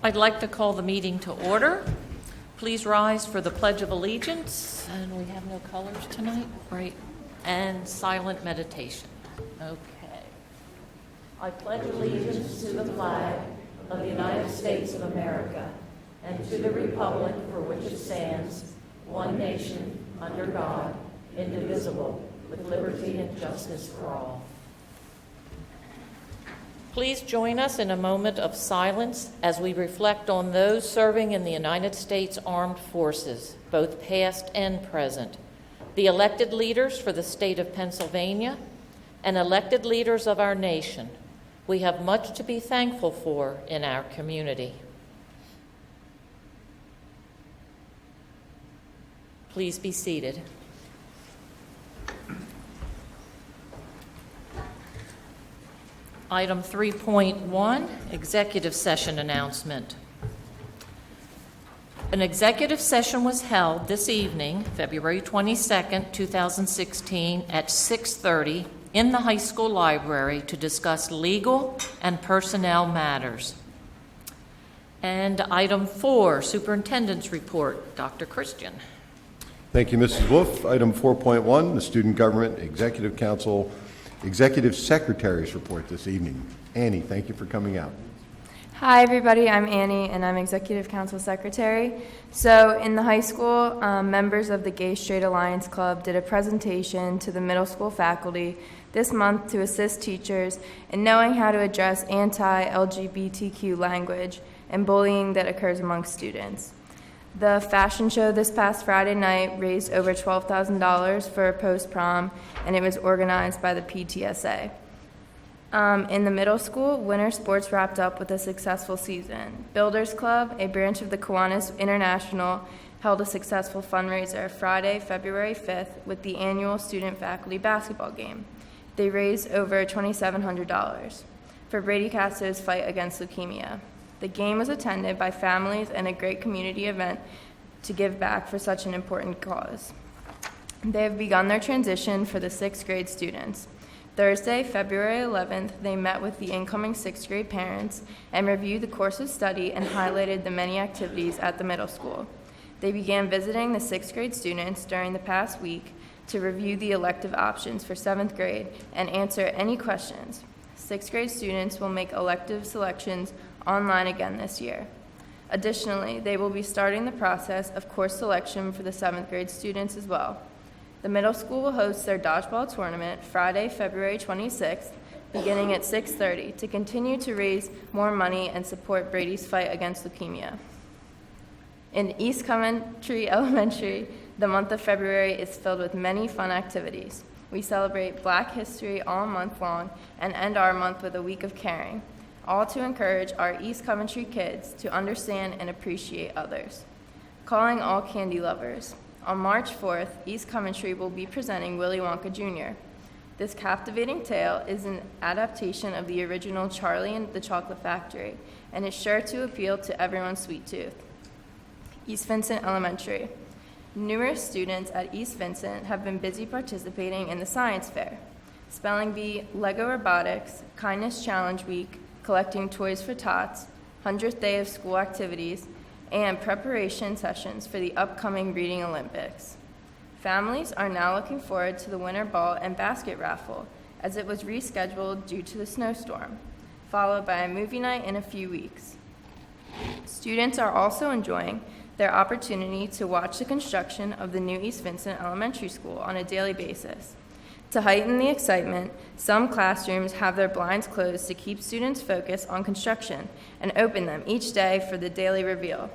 I'd like to call the meeting to order. Please rise for the Pledge of Allegiance. And we have no colors tonight, right? And silent meditation. Okay. I pledge allegiance to the flag of the United States of America and to the republic for which it stands, one nation, under God, indivisible, with liberty and justice for all. Please join us in a moment of silence as we reflect on those serving in the United States Armed Forces, both past and present, the elected leaders for the state of Pennsylvania, and elected leaders of our nation. We have much to be thankful for in our community. Please be seated. Item 3.1, executive session announcement. An executive session was held this evening, February 22nd, 2016, at 6:30 in the high school library to discuss legal and personnel matters. And item 4, superintendent's report. Dr. Christian. Thank you, Mrs. Wolf. Item 4.1, the Student Government Executive Council Executive Secretary's report this evening. Annie, thank you for coming out. Hi, everybody. I'm Annie, and I'm Executive Council Secretary. So in the high school, members of the Gay Straight Alliance Club did a presentation to the middle school faculty this month to assist teachers in knowing how to address anti-LGBTQ language and bullying that occurs among students. The fashion show this past Friday night raised over $12,000 for post-prom, and it was organized by the PTSA. In the middle school, winter sports wrapped up with a successful season. Builders Club, a branch of the Kiwanis International, held a successful fundraiser Friday, February 5th with the annual student-faculty basketball game. They raised over $2,700 for Brady Castro's fight against leukemia. The game was attended by families and a great community event to give back for such an important cause. They have begun their transition for the 6th grade students. Thursday, February 11th, they met with the incoming 6th grade parents and reviewed the course of study and highlighted the many activities at the middle school. They began visiting the 6th grade students during the past week to review the elective options for 7th grade and answer any questions. 6th grade students will make elective selections online again this year. Additionally, they will be starting the process of course selection for the 7th grade students as well. The middle school will host their dodgeball tournament Friday, February 26th, beginning at 6:30 to continue to raise more money and support Brady's fight against leukemia. In East Coventry Elementary, the month of February is filled with many fun activities. We celebrate Black History all month long and end our month with a week of caring, all to encourage our East Coventry kids to understand and appreciate others. Calling all candy lovers. On March 4th, East Coventry will be presenting Willy Wonka Jr. This captivating tale is an adaptation of the original Charlie and the Chocolate Factory and is sure to appeal to everyone's sweet tooth. East Vincent Elementary. Numerous students at East Vincent have been busy participating in the science fair, Spelling Bee, Lego Robotics, Kindness Challenge Week, collecting toys for tots, 100th day of school activities, and preparation sessions for the upcoming Reading Olympics. Families are now looking forward to the winter ball and basket raffle, as it was rescheduled due to the snowstorm, followed by a movie night in a few weeks. Students are also enjoying their opportunity to watch the construction of the new East Vincent Elementary School on a daily basis. To heighten the excitement, some classrooms have their blinds closed to keep students focused on construction and open them each day for the daily reveal.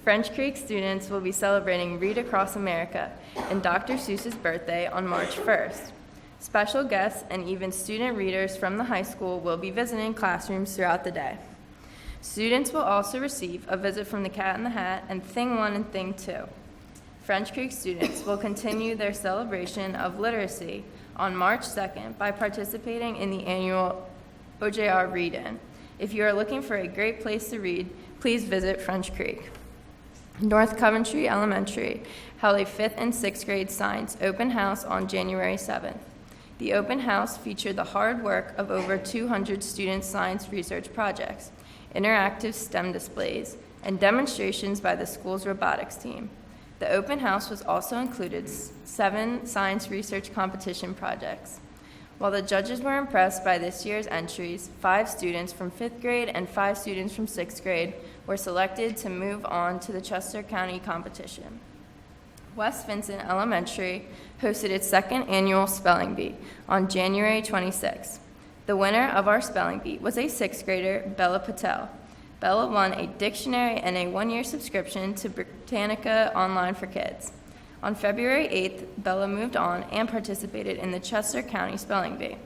French Creek students will be celebrating Read Across America and Dr. Seuss's birthday on March 1st. Special guests and even student readers from the high school will be visiting classrooms throughout the day. Students will also receive a visit from the Cat in the Hat and Thing 1 and Thing 2. French Creek students will continue their celebration of literacy on March 2nd by participating in the annual OJR Read-In. If you are looking for a great place to read, please visit French Creek. North Coventry Elementary held a 5th and 6th grade science open house on January 7th. The open house featured the hard work of over 200 student science research projects, interactive STEM displays, and demonstrations by the school's robotics team. The open house was also included 7 science research competition projects. While the judges were impressed by this year's entries, 5 students from 5th grade and 5 students from 6th grade were selected to move on to the Chester County competition. West Vincent Elementary hosted its 2nd annual Spelling Bee on January 26th. The winner of our Spelling Bee was a 6th grader, Bella Patel. Bella won a dictionary and a 1-year subscription to Britannica Online for Kids. On February 8th, Bella moved on and participated in the Chester County Spelling Bee.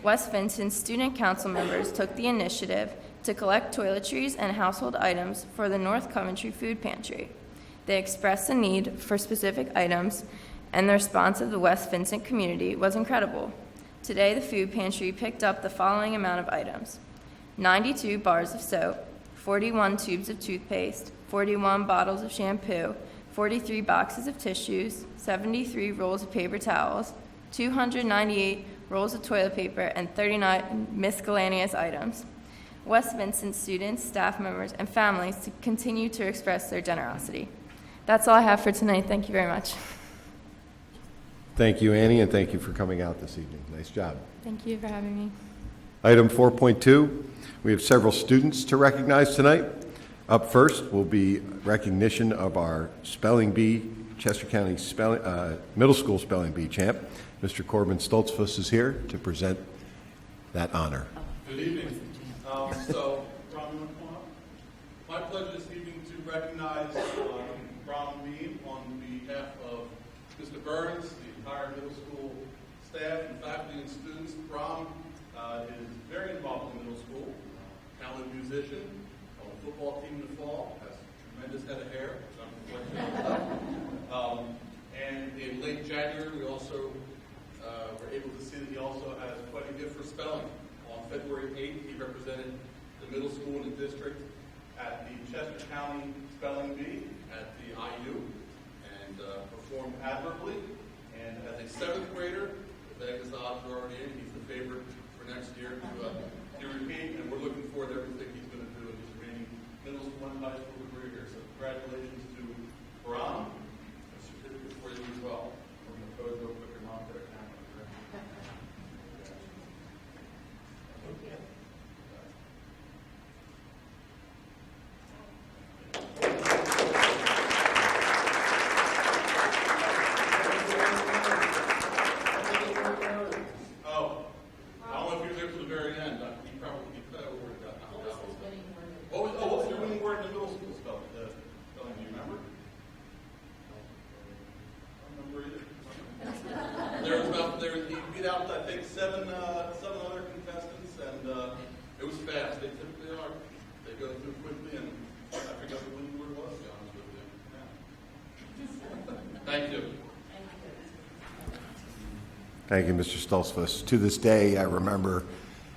West Vincent student council members took the initiative to collect toiletries and household items for the North Coventry Food Pantry. They expressed the need for specific items, and the response of the West Vincent community was incredible. Today, the food pantry picked up the following amount of items: 92 bars of soap, 41 tubes of toothpaste, 41 bottles of shampoo, 43 boxes of tissues, 73 rolls of paper towels, 298 rolls of toilet paper, and 39 miscellaneous items. West Vincent students, staff members, and families to continue to express their generosity. That's all I have for tonight. Thank you very much. Thank you, Annie, and thank you for coming out this evening. Nice job. Thank you for having me. Item 4.2, we have several students to recognize tonight. Up first will be recognition of our Spelling Bee, Chester County Middle School Spelling Bee champ. Mr. Corbin Stoltzfus is here to present that honor. Good evening. My pleasure this evening to recognize Brom Mead on behalf of Mr. Burns, the entire middle school staff and faculty and students. Brom is very involved in middle school, talented musician, on the football team in the fall, has a tremendous head of hair, which I'm reflecting. And in late January, we also were able to see that he also has quite a gift for spelling. On February 8th, he represented the middle school in the district at the Chester County Spelling Bee at the IU and performed admirably. And as a 7th grader, the Vegas odds are already in. He's the favorite for next year to repeat, and we're looking forward to everything he's going to do in his remaining middle school and high school career here. So congratulations to Bram. A certificate for you as well. We're going to pose real quick and on there. He beat out, I think, seven other contestants, and it was fast. They typically are. They go through quickly, and I forgot the winning word was, to be honest with you. Yeah. Thank you. Thank you, Mr. Stoltzfus. To this day, I remember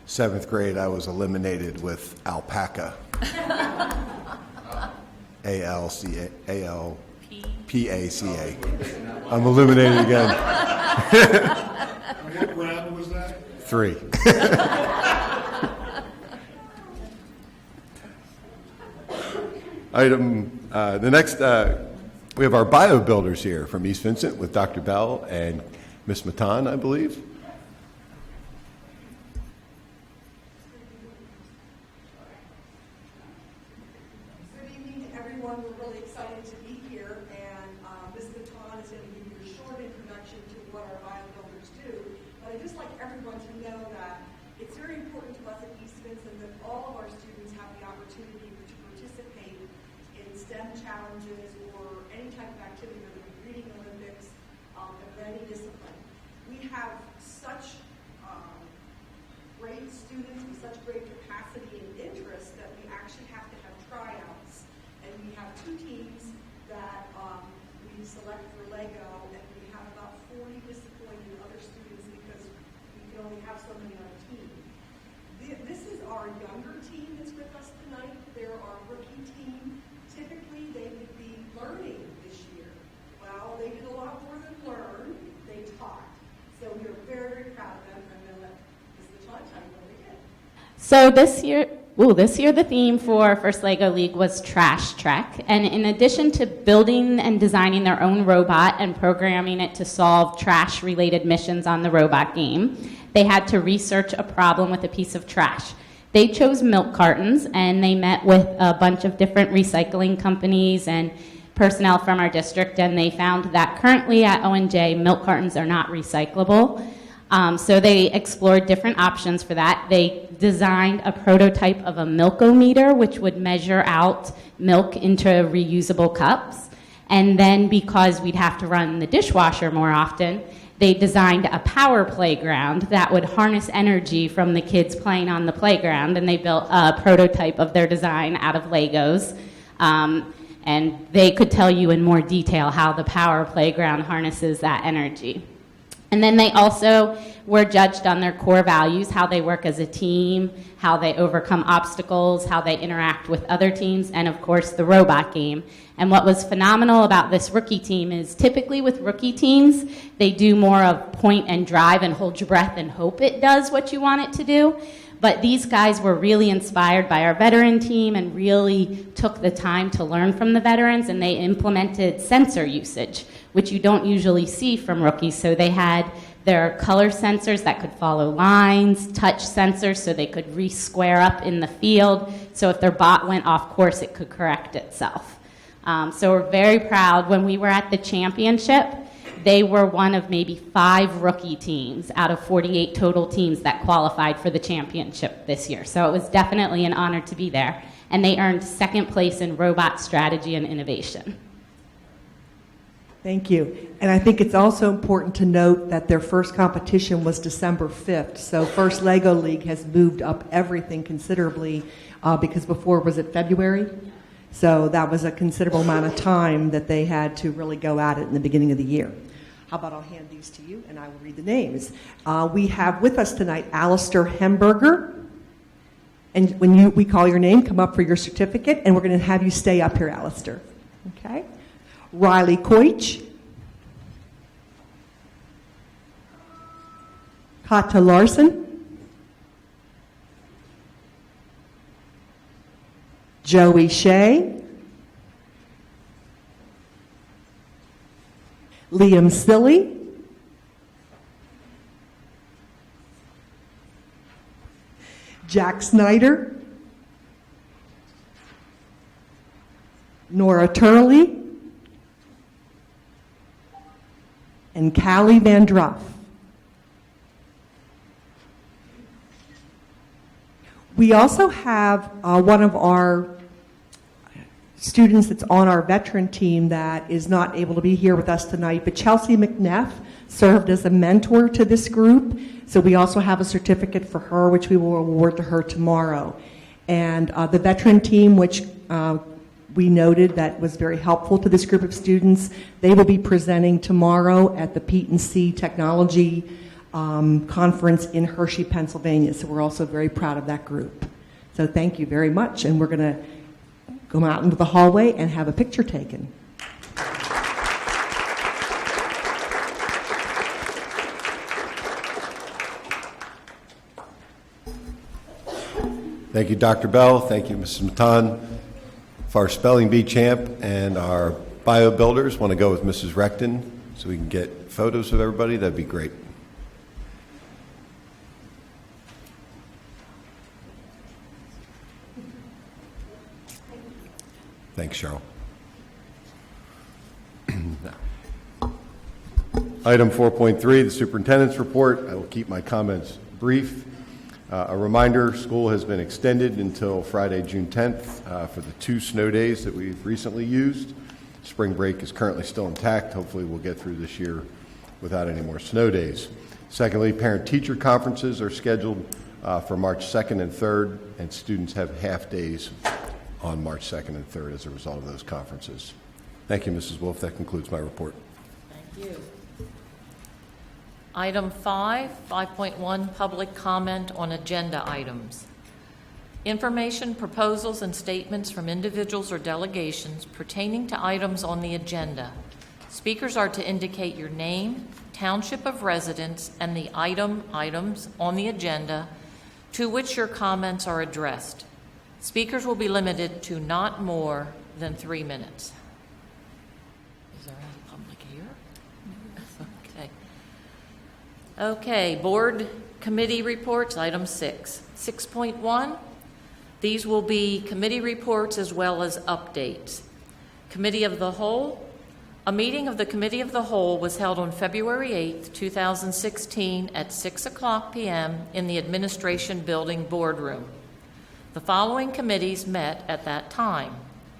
7th grade, I was eliminated with alpaca. A-L-P-A-C-A. I'm eliminated again. What round was that? 3. The next, we have our bio builders here from East Vincent with Dr. Bell and Ms. Matan, I believe. Good evening to everyone. We're really excited to be here, and Ms. Matan is going to give you a short introduction to what our bio builders do. But I'd just like everyone to know that it's very important to us at East Vincent that all of our students have the opportunity to participate in STEM challenges or any type of activity, whether it be reading Olympics, of any discipline. We have such great students with such great capacity and interest that we actually have to have tryouts. And we have 2 teams that we select for Lego, and we have about 40 disappointed other students because we can only have so many on a team. This is our younger team that's with us tonight. They're our rookie team. Typically, they would be learning this year. Well, they did a lot more than learn. They taught. So we are very, very proud of them. I'm going to let Ms. Lachon tell you what they did. So this year, This year the theme for First LEGO League was Trash Trek, and in addition to building and designing their own robot and programming it to solve trash-related missions on the robot game, they had to research a problem with a piece of trash. They chose milk cartons, and they met with a bunch of different recycling companies and personnel from our district, and they found that currently at ONJ, milk cartons are not recyclable. So they explored different options for that. They designed a prototype of a milkometer, which would measure out milk into reusable cups. And then because we'd have to run the dishwasher more often, they designed a power playground that would harness energy from the kids playing on the playground, and they built a prototype of their design out of Legos. And they could tell you in more detail how the power playground harnesses that energy. And then they also were judged on their core values, how they work as a team, how they overcome obstacles, how they interact with other teams, and of course the robot game. And what was phenomenal about this rookie team is typically with rookie teams, they do more of point and drive and hold your breath and hope it does what you want it to do. But these guys were really inspired by our veteran team and really took the time to learn from the veterans, and they implemented sensor usage, which you don't usually see from rookies. So they had their color sensors that could follow lines, touch sensors so they could re-square up in the field. So if their bot went off course, it could correct itself. So we're very proud. When we were at the championship, they were one of maybe 5 rookie teams out of 48 total teams that qualified for the championship this year. So it was definitely an honor to be there. And they earned second place in robot strategy and innovation. Thank you. And I think it's also important to note that their first competition was December 5th. So First LEGO League has moved up everything considerably because before, was it February? So that was a considerable amount of time that they had to really go at it in the beginning of the year. How about I'll hand these to you and I will read the names. We have with us tonight Alistair Hemberger. And when we call your name, come up for your certificate, and we're going to have you stay up here, Alistair. Okay? Riley Koich. Kata Larson. Joey Shea. Liam Silly. Jack Snyder. Nora Turley. And Callie Van Druff. We also have one of our students that's on our veteran team that is not able to be here with us tonight, but Chelsea McNeff served as a mentor to this group. So we also have a certificate for her, which we will award to her tomorrow. And the veteran team, which we noted that was very helpful to this group of students, they will be presenting tomorrow at the Pete and C Technology Conference in Hershey, Pennsylvania. So we're also very proud of that group. So thank you very much. And we're going to go out into the hallway and have a picture taken. Thank you, Dr. Bell. Thank you, Mrs. Matan. If our spelling bee champ and our bio builders want to go with Mrs. Recton so we can get photos of everybody, that'd be great. Thanks, Cheryl. Item 4.3, the superintendent's report. I will keep my comments brief. A reminder, school has been extended until Friday, June 10th for the 2 snow days that we've recently used. Spring break is currently still intact. Hopefully we'll get through this year without any more snow days. Secondly, parent-teacher conferences are scheduled for March 2nd and 3rd, and students have half days on March 2nd and 3rd as a result of those conferences. Thank you, Mrs. Wolf. That concludes my report. Thank you. Item 5.1, public comment on agenda items. Information, proposals, and statements from individuals or delegations pertaining to items on the agenda. Speakers are to indicate your name, township of residence, and the items on the agenda to which your comments are addressed. Speakers will be limited to not more than 3 minutes. Is there any public here? Okay. Okay, board committee reports, item 6. 6.1, these will be committee reports as well as updates. Committee of the Whole. A meeting of the Committee of the Whole was held on February 8th, 2016 at 6:00 p.m. in the Administration Building Boardroom. The following committees met at that time: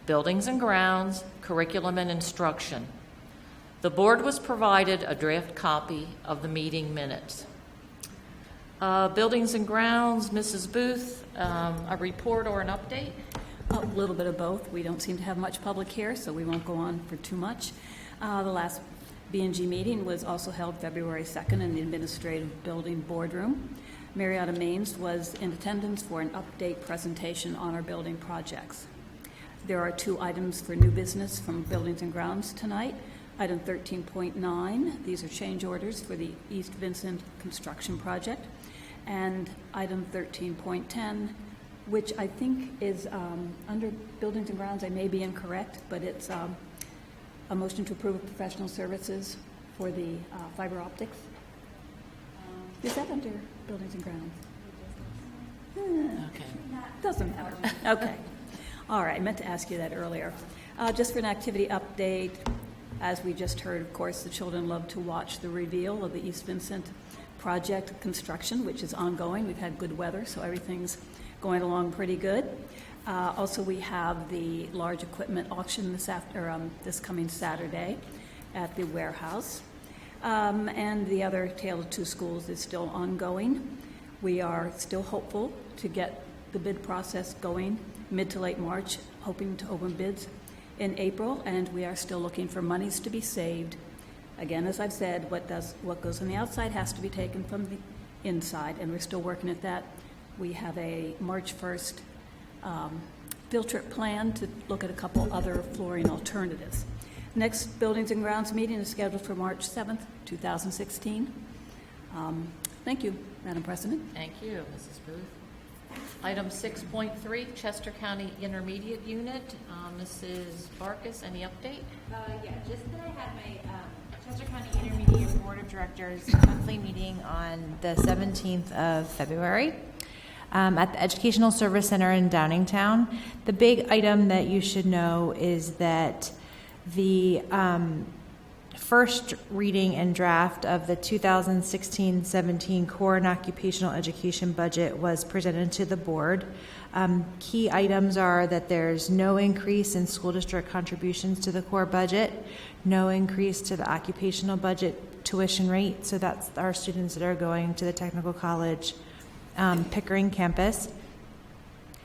Buildings and Grounds, Curriculum and Instruction. The board was provided a draft copy of the meeting minutes. Buildings and Grounds, Mrs. Booth, a report or an update? A little bit of both. We don't seem to have much public here, so we won't go on for too much. The last B&G meeting was also held February 2nd in the Administrative Building Boardroom. Marietta Maines was in attendance for an update presentation on our building projects. There are 2 items for new business from Buildings and Grounds tonight. Item 13.9, these are change orders for the East Vincent construction project. And item 13.10, which I think is under Buildings and Grounds. I may be incorrect, but it's a motion to approve professional services for the fiber optics. Is that under Buildings and Grounds? Okay. Doesn't matter. Okay. All right, I meant to ask you that earlier. Just for an activity update, as we just heard, of course, the children love to watch the reveal of the East Vincent project construction, which is ongoing. We've had good weather, so everything's going along pretty good. Also, we have the large equipment auction this coming Saturday at the warehouse. And the other Tale of Two Schools is still ongoing. We are still hopeful to get the bid process going mid to late March, hoping to open bids in April, and we are still looking for monies to be saved. Again, as I've said, what goes on the outside has to be taken from the inside, and we're still working at that. We have a March 1st field trip plan to look at a couple other flooring alternatives. Next Buildings and Grounds meeting is scheduled for March 7th, 2016. Thank you, Madam President. Thank you, Mrs. Booth. Item 6.3, Chester County Intermediate Unit. Mrs. Barkus, any update? Yeah, just that I had my Chester County Intermediate Board of Directors monthly meeting on the 17th of February at the Educational Service Center in Downingtown. The big item that you should know is that the first reading and draft of the 2016-17 core and occupational education budget was presented to the board. Key items are that there's no increase in school district contributions to the core budget, no increase to the occupational budget tuition rate, so that's our students that are going to the technical college Pickering campus,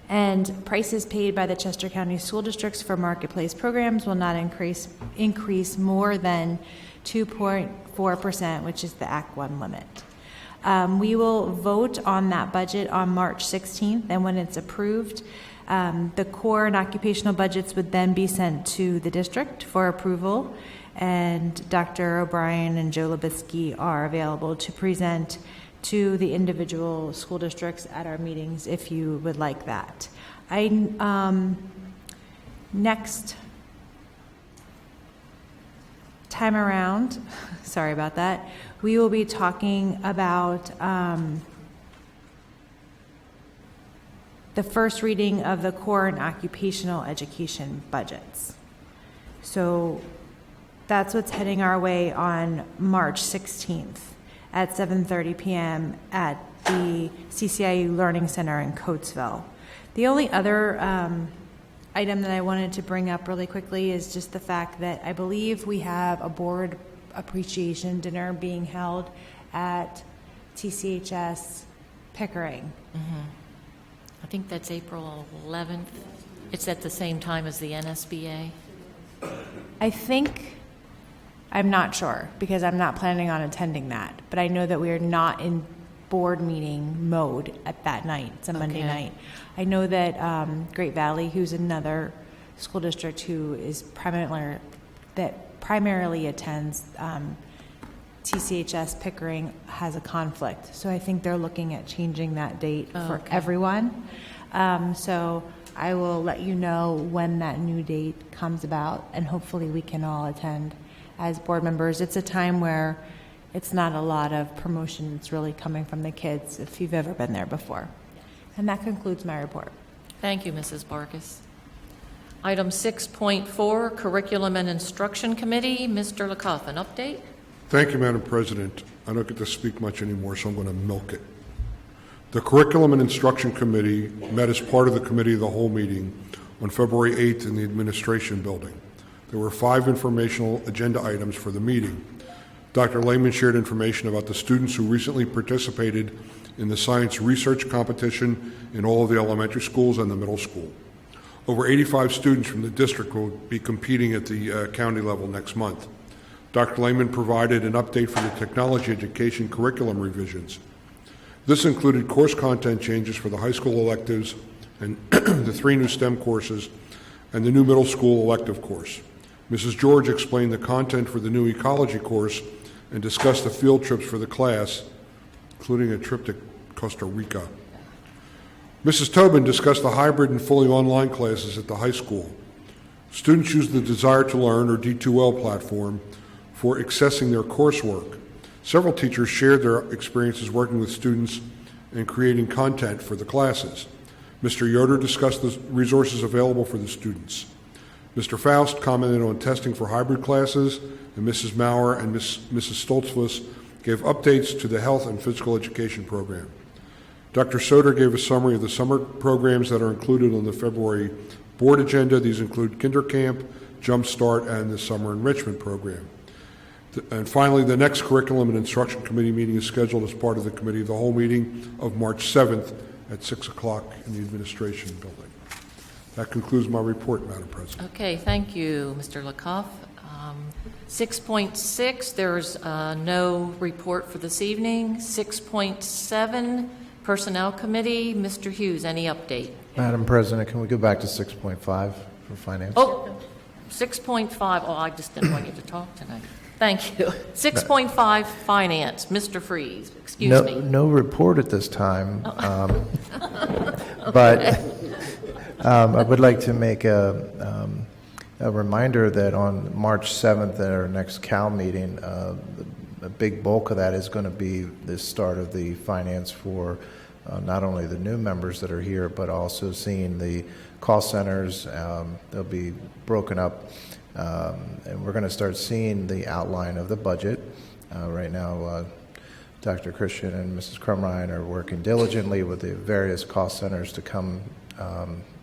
and prices paid by the Chester County school districts for marketplace programs will not increase more than 2.4%, which is the Act 1 limit. We will vote on that budget on March 16th, and when it's approved, the core and occupational budgets would then be sent to the district for approval, and Dr. O'Brien and Joe Labisky are available to present to the individual school districts at our meetings if you would like that. Next time around, sorry about that, we will be talking about the first reading of the core and occupational education budgets. So that's what's heading our way on March 16th. At 7:30 p.m. at the CCIU Learning Center in Coatesville. The only other item that I wanted to bring up really quickly is just the fact that I believe we have a board appreciation dinner being held at TCHS Pickering. Mm-hmm. I think that's April 11th. It's at the same time as the NSBA. I'm not sure because I'm not planning on attending that, but I know that we are not in board meeting mode at that night. It's a Monday night. I know that Great Valley, who's another school district who is primarily attends TCHS Pickering, has a conflict. So I think they're looking at changing that date for everyone. So I will let you know when that new date comes about, and hopefully we can all attend as board members. It's a time where it's not a lot of promotion. It's really coming from the kids, if you've ever been there before. And that concludes my report. Thank you, Mrs. Barkis. Item 6.4, Curriculum and Instruction Committee. Mr. Lecoff, an update? Thank you, Madam President. I don't get to speak much anymore, so I'm going to milk it. The Curriculum and Instruction Committee met as part of the Committee of the Whole meeting on February 8th in the Administration Building. There were 5 informational agenda items for the meeting. Dr. Lehman shared information about the students who recently participated in the science research competition in all of the elementary schools and the middle school. Over 85 students from the district will be competing at the county level next month. Dr. Lehman provided an update for the technology education curriculum revisions. This included course content changes for the high school electives and the 3 new STEM courses and the new middle school elective course. Mrs. George explained the content for the new ecology course and discussed the field trips for the class, including a trip to Costa Rica. Mrs. Tobin discussed the hybrid and fully online classes at the high school. Students use the Desire to Learn, or D2L platform, for accessing their coursework. Several teachers shared their experiences working with students and creating content for the classes. Mr. Yoder discussed the resources available for the students. Mr. Faust commented on testing for hybrid classes, and Mrs. Maurer and Mrs. Stoltzfus gave updates to the health and physical education program. Dr. Soder gave a summary of the summer programs that are included on the February board agenda. These include Kinder Camp, Jump Start, and the Summer Enrichment Program. And finally, the next Curriculum and Instruction Committee meeting is scheduled as part of the Committee of the Whole meeting of March 7th at 6 o'clock in the Administration Building. That concludes my report, Madam President. Okay, thank you, Mr. Lecoff. 6.6, there's no report for this evening. 6.7, Personnel Committee. Mr. Hughes, any update? Madam President, can we go back to 6.5 for finance? Oh, 6.5. Oh, I just didn't want you to talk tonight. Thank you. 6.5, Finance. Mr. Freeze, excuse me. No report at this time, but I would like to make a reminder that on March 7th at our next CAL meeting, a big bulk of that is going to be the start of the finance for not only the new members that are here, but also seeing the call centers. They'll be broken up, and we're going to start seeing the outline of the budget. Right now, Dr. Christian and Mrs. Crumrine are working diligently with the various cost centers to come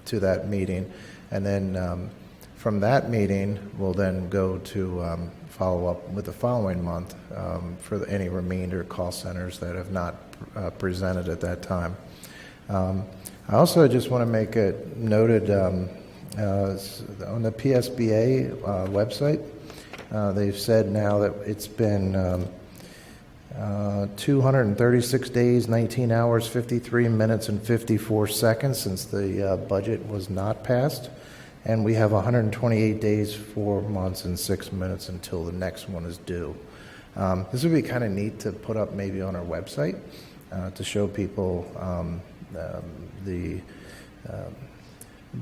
to that meeting. And then from that meeting, we'll then go to follow up with the following month for any remainder cost centers that have not presented at that time. I also just want to make it noted on the PSBA website, they've said now that it's been 236 days, 19 hours, 53 minutes, and 54 seconds since the budget was not passed. And we have 128 days, 4 months, and 6 minutes until the next one is due. This would be kind of neat to put up maybe on our website to show people the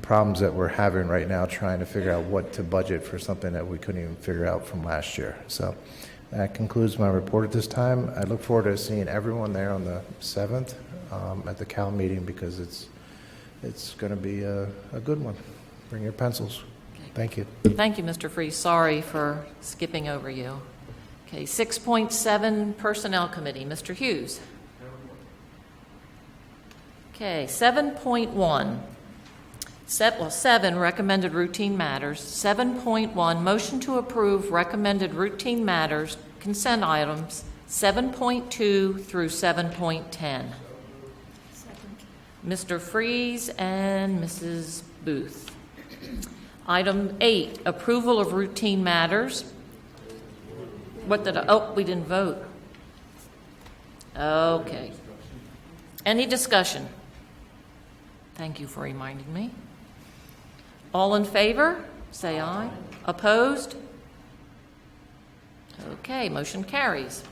problems that we're having right now trying to figure out what to budget for something that we couldn't even figure out from last year. So that concludes my report at this time. I look forward to seeing everyone there on the 7th at the CAL meeting, because it's going to be a good one. Bring your pencils. Thank you. Thank you, Mr. Freeze. Sorry for skipping over you. Okay, 6.7, Personnel Committee. Mr. Hughes. Okay, 7.1. 7, recommended routine matters. 7.1, motion to approve recommended routine matters, consent items, 7.2 through 7.10. Mr. Freeze and Mrs. Booth. Item 8, approval of routine matters. What did we didn't vote. Okay. Any discussion? Thank you for reminding me. All in favor, say aye. Opposed? Okay, motion carries.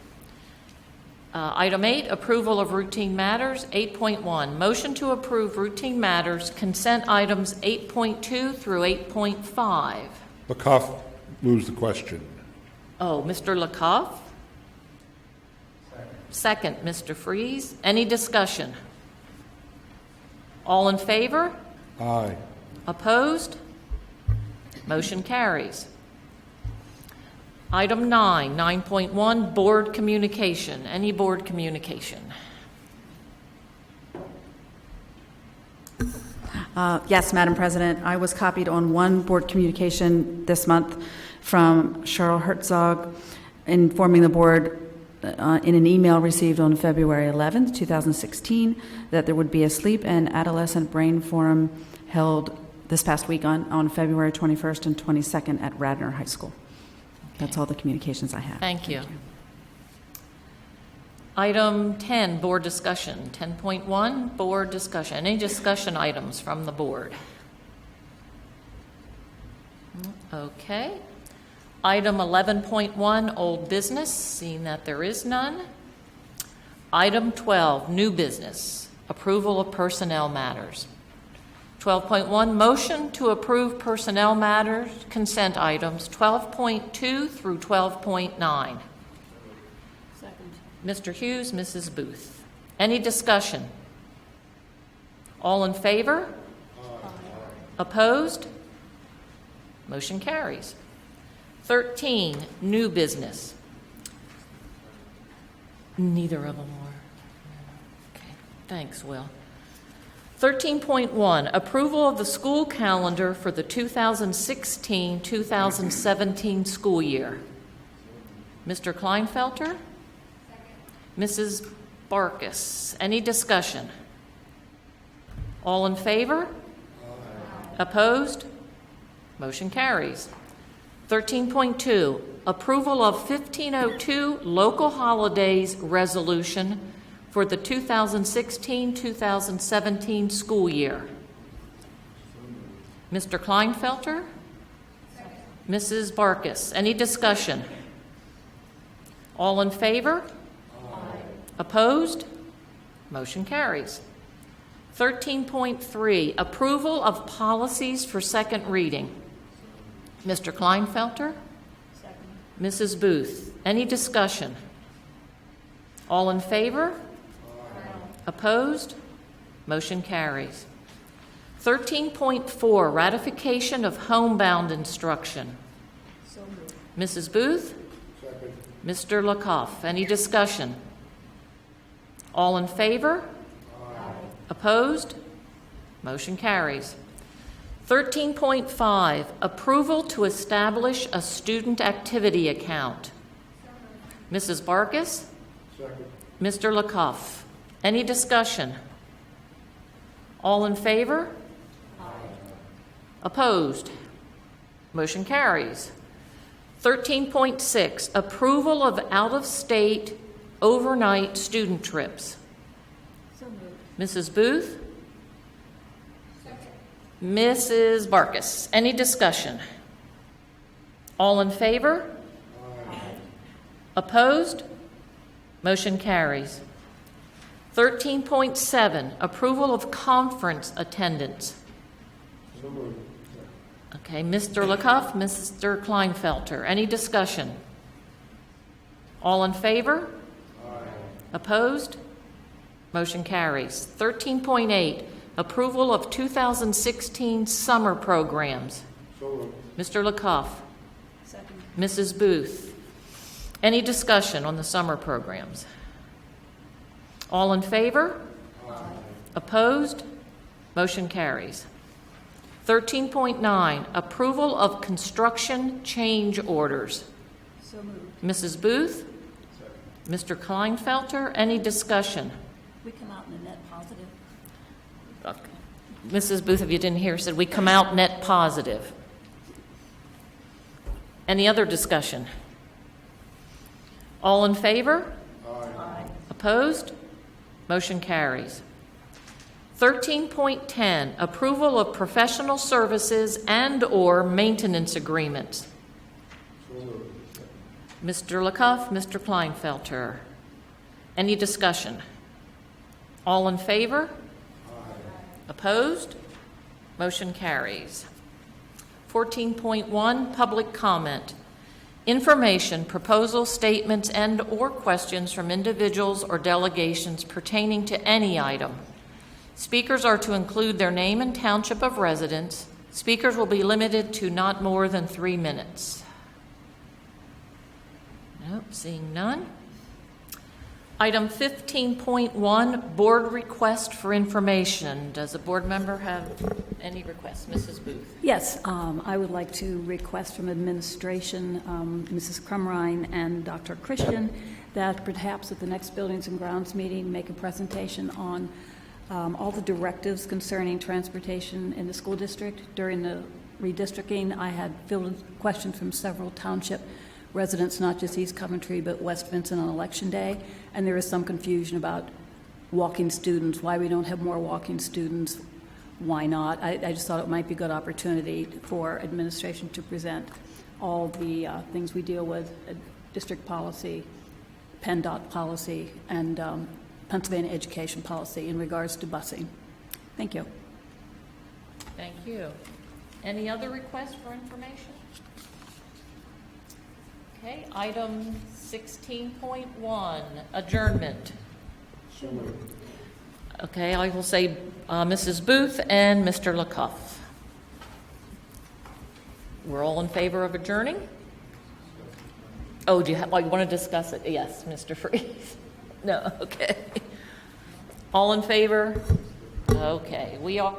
Item 8, approval of routine matters. 8.1, motion to approve routine matters, consent items 8.2 through 8.5. McCuff moves the question. Oh, Mr. Lakoff? Second, Mr. Freeze. Any discussion? All in favor? Aye. Opposed? Motion carries. Item 9, 9.1, board communication. Any board communication? Yes, Madam President. I was copied on one board communication this month from Cheryl Herzog informing the board in an email received on February 11th, 2016, that there would be a sleep and adolescent brain forum held this past week on February 21st and 22nd at Radnor High School. That's all the communications I have. Thank you. Item 10, board discussion. 10.1, board discussion. Any discussion items from the board? Okay. Item 11.1, old business, seeing that there is none. Item 12, new business, approval of personnel matters. 12.1, motion to approve personnel matters, consent items, 12.2 through 12.9. Second. Mr. Hughes, Mrs. Booth. Any discussion? All in favor? Aye. Opposed? Motion carries. 13, new business. Neither of them were. Okay, thanks, Will. 13.1, approval of the school calendar for the 2016-2017 school year. Mr. Kleinfelter? Mrs. Barkis. Any discussion? All in favor? Opposed? Motion carries. 13.2, approval of 1502 local holidays resolution for the 2016-2017 school year. Mr. Kleinfelter? Mrs. Barkis. Any discussion? All in favor? Opposed? Motion carries. 13.3, approval of policies for second reading. Mr. Kleinfelter? Second. Mrs. Booth. Any discussion? All in favor? Opposed? Motion carries. 13.4, ratification of homebound instruction. So moved. Mrs. Booth? Second. Mr. Lakoff. Any discussion? All in favor? Opposed? Motion carries. 13.5, approval to establish a student activity account. Mrs. Barkis? Second. Mr. Lakoff. Any discussion? All in favor? Opposed? Motion carries. 13.6, approval of out-of-state overnight student trips. So moved. Mrs. Booth? Mrs. Barkis. Any discussion? All in favor? Opposed? Motion carries. 13.7, approval of conference attendance. Okay, Mr. Lakoff, Mr. Kleinfelter. Any discussion? All in favor? Opposed? Motion carries. 13.8, approval of 2016 summer programs. Mr. Lakoff. Second. Mrs. Booth. Any discussion on the summer programs? All in favor? Opposed? Motion carries. 13.9, approval of construction change orders. So moved. Mrs. Booth? Mr. Kleinfelter, any discussion? We come out in a net positive. Okay. Mrs. Booth, if you didn't hear, said we come out net positive. Any other discussion? All in favor? Aye. Opposed? Motion carries. 13.10, approval of professional services and/or maintenance agreements. Mr. Lakoff, Mr. Kleinfelter. Any discussion? All in favor? Opposed? Motion carries. 14.1, public comment. Information, proposals, statements, and/or questions from individuals or delegations pertaining to any item. Speakers are to include their name and township of residence. Speakers will be limited to not more than 3 minutes. Nope, seeing none. Item 15.1, board request for information. Does a board member have any requests? Mrs. Booth. Yes, I would like to request from administration, Mrs. Crumrine and Dr. Christian, that perhaps at the next Buildings and Grounds meeting, make a presentation on all the directives concerning transportation in the school district. During the redistricting, I had fielded questions from several township residents, not just East Coventry, but West Vincent on Election Day, and there is some confusion about walking students, why we don't have more walking students, why not. I just thought it might be a good opportunity for administration to present all the things we deal with, district policy, PennDOT policy, and Pennsylvania education policy in regards to busing. Thank you. Thank you. Any other requests for information? Okay, item 16.1, adjournment. Okay, I will say Mrs. Booth and Mr. LaCouf. We're all in favor of adjourning? Oh, do you want to discuss it? Yes, Mr. Freeze. No, okay. All in favor? Okay, we are.